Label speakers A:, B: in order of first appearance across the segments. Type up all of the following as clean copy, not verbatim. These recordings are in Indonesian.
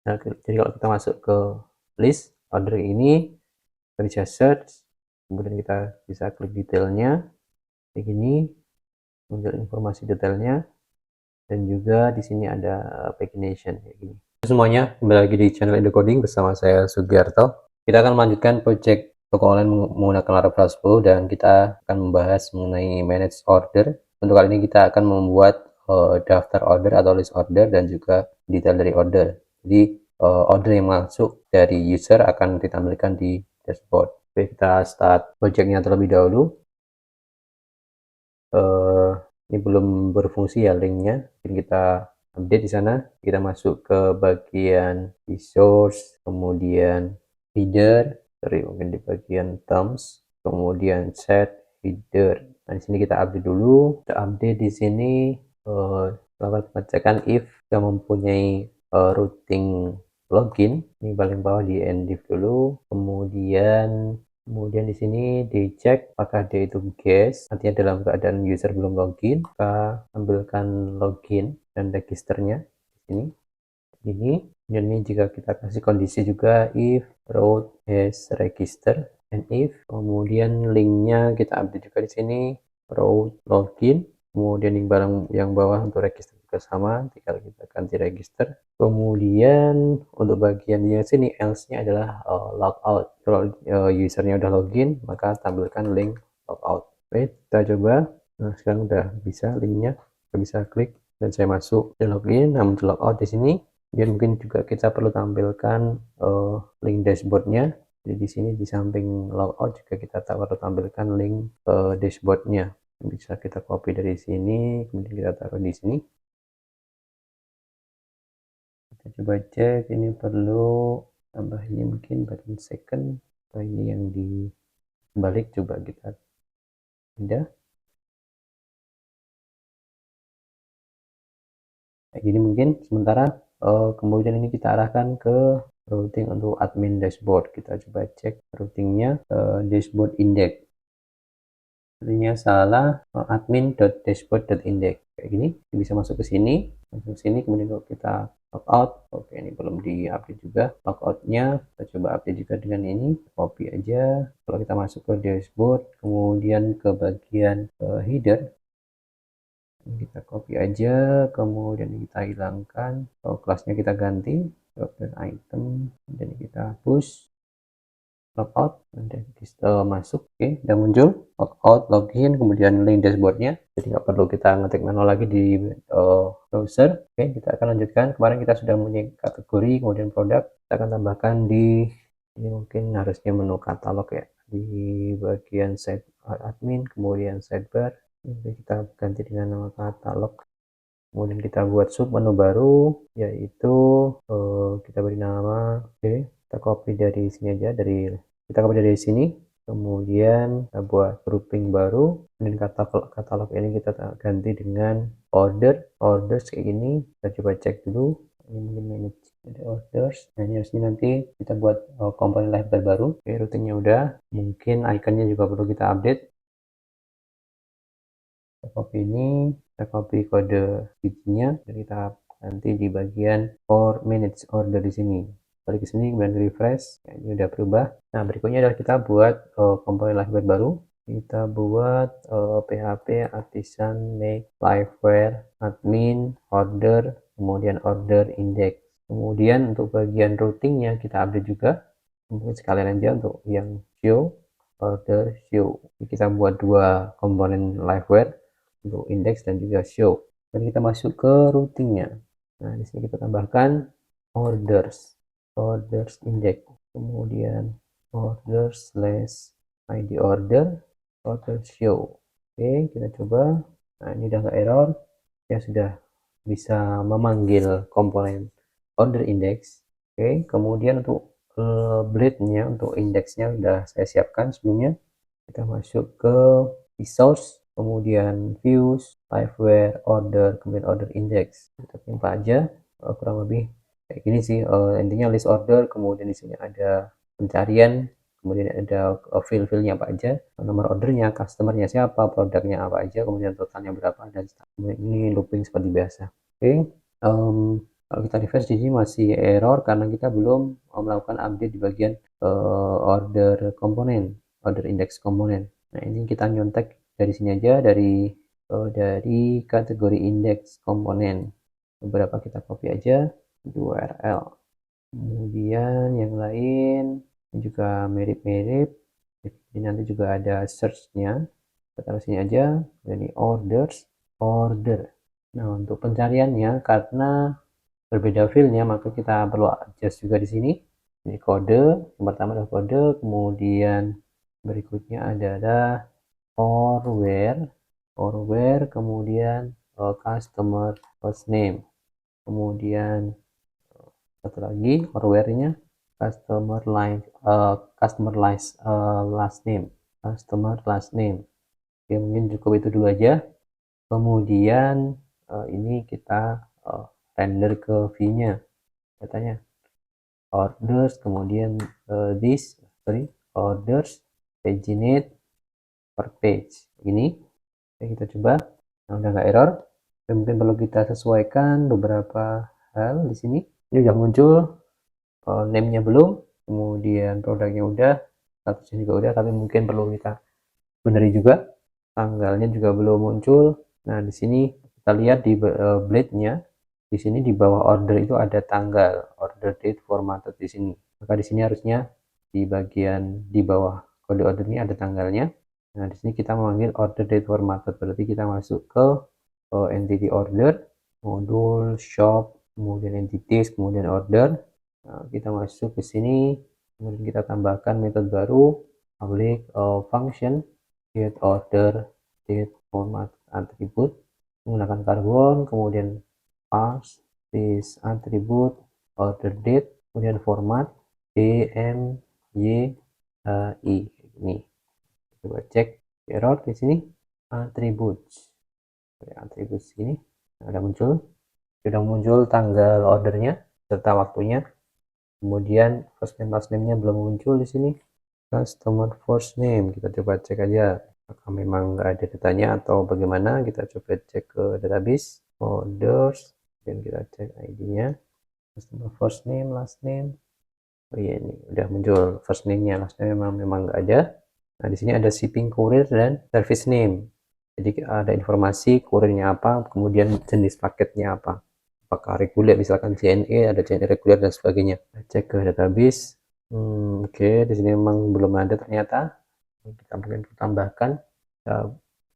A: Nah, jadi kalau kita masuk ke list order ini, kita bisa search, kemudian kita bisa klik detailnya kayak gini, muncul informasi detailnya, dan juga di sini ada pagination kayak gini. Semuanya, kembali lagi di channel Indocoding bersama saya Sugiarto. Kita akan melanjutkan project toko online menggunakan Laravel 10 dan kita akan membahas mengenai manage order. Untuk kali ini kita akan membuat daftar order atau list order dan juga detail dari order. Jadi order yang masuk dari user akan ditampilkan di dashboard. Oke, kita start projectnya terlebih dahulu. Ini belum berfungsi ya linknya, jadi kita update di sana. Kita masuk ke bagian resource, kemudian header, mungkin di bagian terms, kemudian set header. Nah, di sini kita update dulu. Kita update di sini, lakukan pengecekan if kita mempunyai routing login. Ini paling bawah di endiv dulu, kemudian di sini dicek apakah dia itu guest, artinya dalam keadaan user belum login. Kita ambilkan login dan registernya di sini. Dan ini jika kita kasih kondisi juga if root has register and if, kemudian linknya kita update juga di sini root login, kemudian yang bawah untuk register juga sama, tinggal kita ganti register. Kemudian untuk bagian di sini else-nya adalah logout. Kalau usernya udah login, maka tampilkan link logout. Oke, kita coba. Nah, sekarang udah bisa linknya, kita bisa klik dan saya masuk di login. Nah, muncul logout di sini. Dan mungkin juga kita perlu tampilkan link dashboardnya. Jadi di sini di samping logout juga kita perlu tampilkan link dashboardnya. Bisa kita copy dari sini, kemudian kita taruh di sini. Kita coba cek, ini perlu tambah ini mungkin button second, atau ini yang di balik, coba kita pindah. Kayak gini mungkin sementara. Kemudian ini kita arahkan ke routing untuk admin dashboard. Kita coba cek routingnya, dashboard index. Artinya salah, admin.dashboard.index. Kayak gini bisa masuk ke sini, kemudian kalau kita logout, oke ini belum di-update juga logoutnya. Kita coba update juga dengan ini, copy aja. Kalau kita masuk ke dashboard, kemudian ke bagian header, kita copy aja, kemudian kita hilangkan, kelasnya kita ganti item, dan kita push logout, dan masuk. Oke, udah muncul logout, login, kemudian link dashboardnya, jadi nggak perlu kita ngetik manual lagi di browser. Oke, kita akan lanjutkan. Kemarin kita sudah punya kategori, kemudian produk, kita akan tambahkan di ini, mungkin harusnya menu katalog ya, di bagian site admin, kemudian sidebar. Jadi kita ganti dengan nama katalog, kemudian kita buat sub menu baru, yaitu kita beri nama, oke, kita copy dari sini aja, kita copy dari sini, kemudian kita buat grouping baru, kemudian katalog ini kita ganti dengan orders kayak gini. Kita coba cek dulu, ini mungkin manage orders. Nah, ini harusnya nanti kita buat komponen library baru. Oke, routingnya udah, mungkin iconnya juga perlu kita update. Kita copy ini, kita copy kode bijinya, dan kita ganti di bagian for manage order di sini. Balik ke sini, kemudian refresh. Ya, ini udah berubah. Nah, berikutnya adalah kita buat komponen liveware baru. Kita buat php artisan make liveware admin order, kemudian order index. Kemudian untuk bagian routingnya kita update juga. Mungkin sekalian aja untuk yang show, order, show. Jadi kita buat dua komponen liveware untuk index dan juga show. Dan kita masuk ke routingnya. Nah, di sini kita tambahkan orders index, kemudian orders slash id order show. Oke, kita coba. Nah, ini udah nggak error, ya sudah bisa memanggil komponen order index. Oke, kemudian untuk blade-nya, untuk indeksnya udah saya siapkan sebelumnya. Kita masuk ke resource, kemudian views, liveware, order, kemudian order index. Kita timpa aja, kurang lebih kayak gini sih. Intinya list order, kemudian di sini ada pencarian, kemudian ada field-fieldnya apa aja, nomor ordernya, customernya siapa, produknya apa aja, kemudian totalnya berapa, dan ini looping seperti biasa. Oke, Kalau kita refresh di sini masih error karena kita belum melakukan update di bagian order komponen, order index komponen. Nah, ini kita nyontek dari sini aja, dari kategori index komponen. Beberapa kita copy aja URL. Kemudian yang lain juga mirip-mirip. Jadi nanti juga ada search-nya. Kita taruh sini aja. Ini orders, order. Nah, untuk pencariannya karena berbeda filenya maka kita perlu adjust juga di sini. Ini kode. Yang pertama adalah kode, kemudian berikutnya adalah or where, kemudian customer first name, kemudian satu lagi or-where-nya customer last name. Oke, mungkin cukup itu dulu aja. Kemudian ini kita render ke view-nya katanya orders, kemudian orders paginate per page ini. Oke, kita coba. Nah, udah nggak error. Dan mungkin perlu kita sesuaikan beberapa hal di sini. Ini udah muncul, name-nya belum, kemudian produknya udah, statusnya juga udah, tapi mungkin perlu kita benerin juga. Tanggalnya juga belum muncul. Nah, di sini kita lihat di blade-nya, di sini di bawah order itu ada tanggal, order date formatted di sini. Maka di sini harusnya di bagian di bawah kode order ini ada tanggalnya. Nah, di sini kita memanggil order date formatted, berarti kita masuk ke entity order, modul shop, kemudian entities, kemudian order. Nah, kita masuk ke sini, kemudian kita tambahkan metode baru, public function get order date format attribute menggunakan karbon, kemudian pass this attribute order date, kemudian format DMYI. Ini coba cek error di sini, attributes ini sudah muncul tanggal ordernya serta waktunya. Kemudian first name last name-nya belum muncul di sini. Customer first name kita coba cek aja apakah memang nggak ada datanya atau bagaimana. Kita coba cek ke database orders dan kita cek ID-nya, customer first name last name. Oh iya, ini udah muncul first name-nya, last name memang nggak ada. Nah, di sini ada shipping courier dan service name. Jadi ada informasi kurirnya apa, kemudian jenis paketnya apa. Apakah reguler, misalkan JNE, ada JNE reguler dan sebagainya. Cek ke database. Oke, di sini memang belum ada ternyata. Kita mungkin tambahkan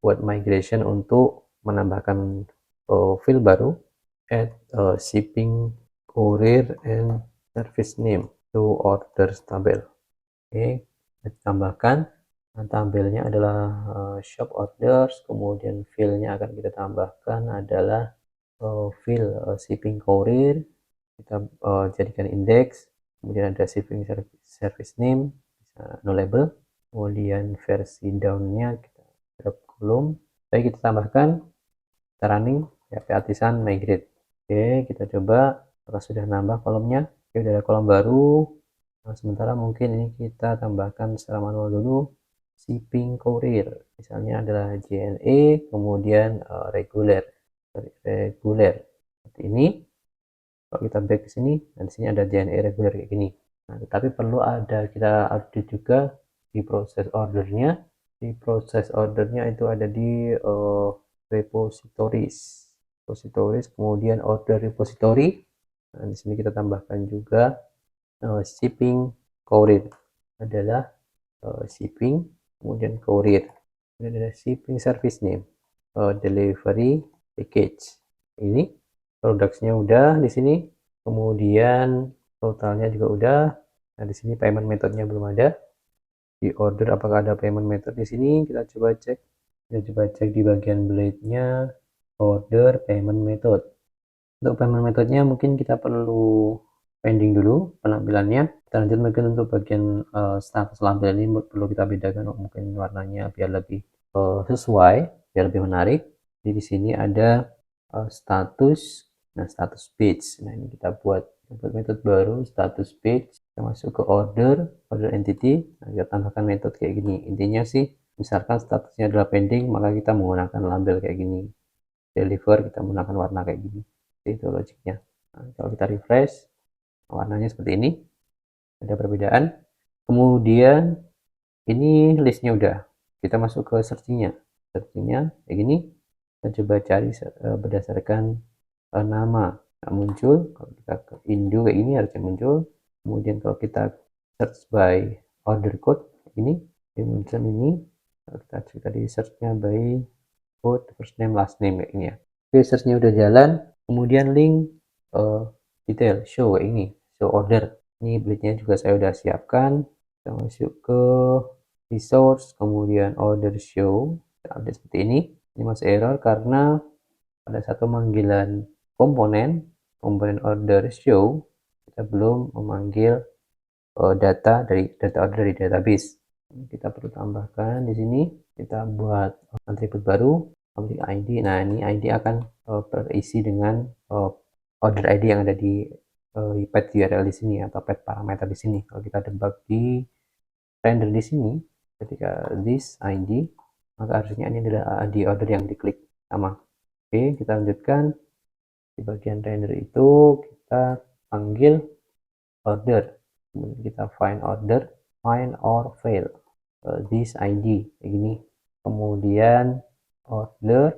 A: buat migration untuk menambahkan field baru, add shipping courier and service name to orders tabel. Oke, kita tambahkan. Nah, tabelnya adalah shop orders, kemudian field-nya akan kita tambahkan adalah field shipping courier. Kita jadikan index, kemudian ada shipping service name, no label, kemudian versi down-nya kita drop kolom. Baik, kita tambahkan, kita running PHP Artisan migrate. Oke, kita coba apakah sudah nambah kolomnya. Oke, udah ada kolom baru. Nah, sementara mungkin ini kita tambahkan secara manual dulu shipping courier, misalnya adalah JNE, kemudian reguler seperti ini. Kalau kita back ke sini, nah di sini ada JNE reguler kayak gini. Nah, tetapi perlu ada kita update juga di proses ordernya. Di proses ordernya itu ada di repositories, kemudian order repository. Nah, di sini kita tambahkan juga shipping courier adalah shipping, kemudian courier, ini adalah shipping service name, delivery package. Ini produknya udah di sini, kemudian totalnya juga udah. Nah, di sini payment methodnya belum ada. Di order apakah ada payment method di sini? Kita coba cek. Kita coba cek di bagian blade-nya, order payment method. Untuk payment methodnya mungkin kita perlu pending dulu penampilannya. Kita lanjut mungkin untuk bagian status label ini perlu kita bedakan, mungkin warnanya biar lebih sesuai, biar lebih menarik. Jadi di sini ada status, nah status page. Nah, ini kita buat metode baru, status page. Kita masuk ke order entity. Nah, kita tambahkan metode kayak gini. Intinya sih, misalkan statusnya adalah pending, maka kita menggunakan label kayak gini. Deliver, kita menggunakan warna kayak gini. Itu logiknya. Nah, kalau kita refresh, warnanya seperti ini, ada perbedaan. Kemudian ini listnya udah, kita masuk ke searchingnya. Searchingnya kayak gini, kita coba cari berdasarkan nama. Nah, muncul. Kalau kita ke Indo kayak ini harusnya muncul. Kemudian kalau kita search by order code ini, muncul ini. Kalau kita cek tadi searchnya by code first name last name kayak ini ya. Oke, searchnya udah jalan. Kemudian link detail show kayak ini, show order. Ini bleednya juga saya udah siapkan. Kita masuk ke resource, kemudian order show. Kita update seperti ini. Ini masih error karena pada satu pemanggilan komponen order show, kita belum memanggil data order dari database. Kita perlu tambahkan di sini, kita buat atribut baru, public ID. Nah, ini ID akan terisi dengan order ID yang ada di path URL di sini atau path parameter di sini. Kalau kita debug di render di sini, ketika this ID, maka harusnya ini adalah ID order yang diklik sama. Oke, kita lanjutkan. Di bagian render itu kita panggil order, kemudian kita find order, find or fail this ID kayak gini. Kemudian order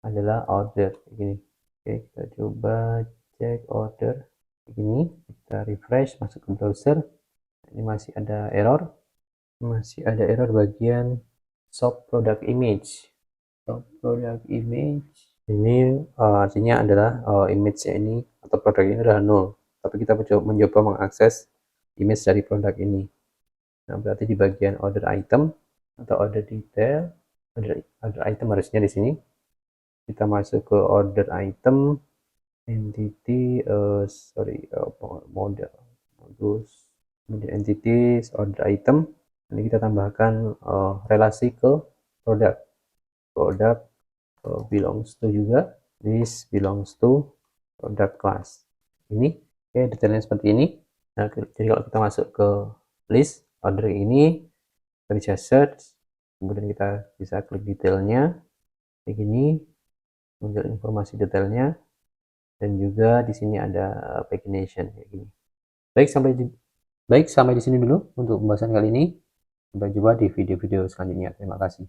A: adalah order kayak gini. Oke, kita coba cek order kayak gini. Kita refresh, masuk ke browser. Ini masih ada error, bagian shop product image. Shop product image ini artinya adalah image ini atau produk ini adalah nol, tapi kita mencoba mengakses image dari produk ini. Nah, berarti di bagian order item atau order detail, order item harusnya di sini. Kita masuk ke order item, entity, model, terus kemudian entities, order item. Ini kita tambahkan relasi ke produk belongs to juga, this belongs to product class ini. Oke, detailnya seperti ini. Nah, jadi kalau kita masuk ke list order ini, kita bisa search, kemudian kita bisa klik detailnya kayak gini, muncul informasi detailnya, dan juga di sini ada pagination kayak gini. Baik, sampai di sini dulu untuk pembahasan kali ini. Sampai jumpa di video-video selanjutnya. Terima kasih.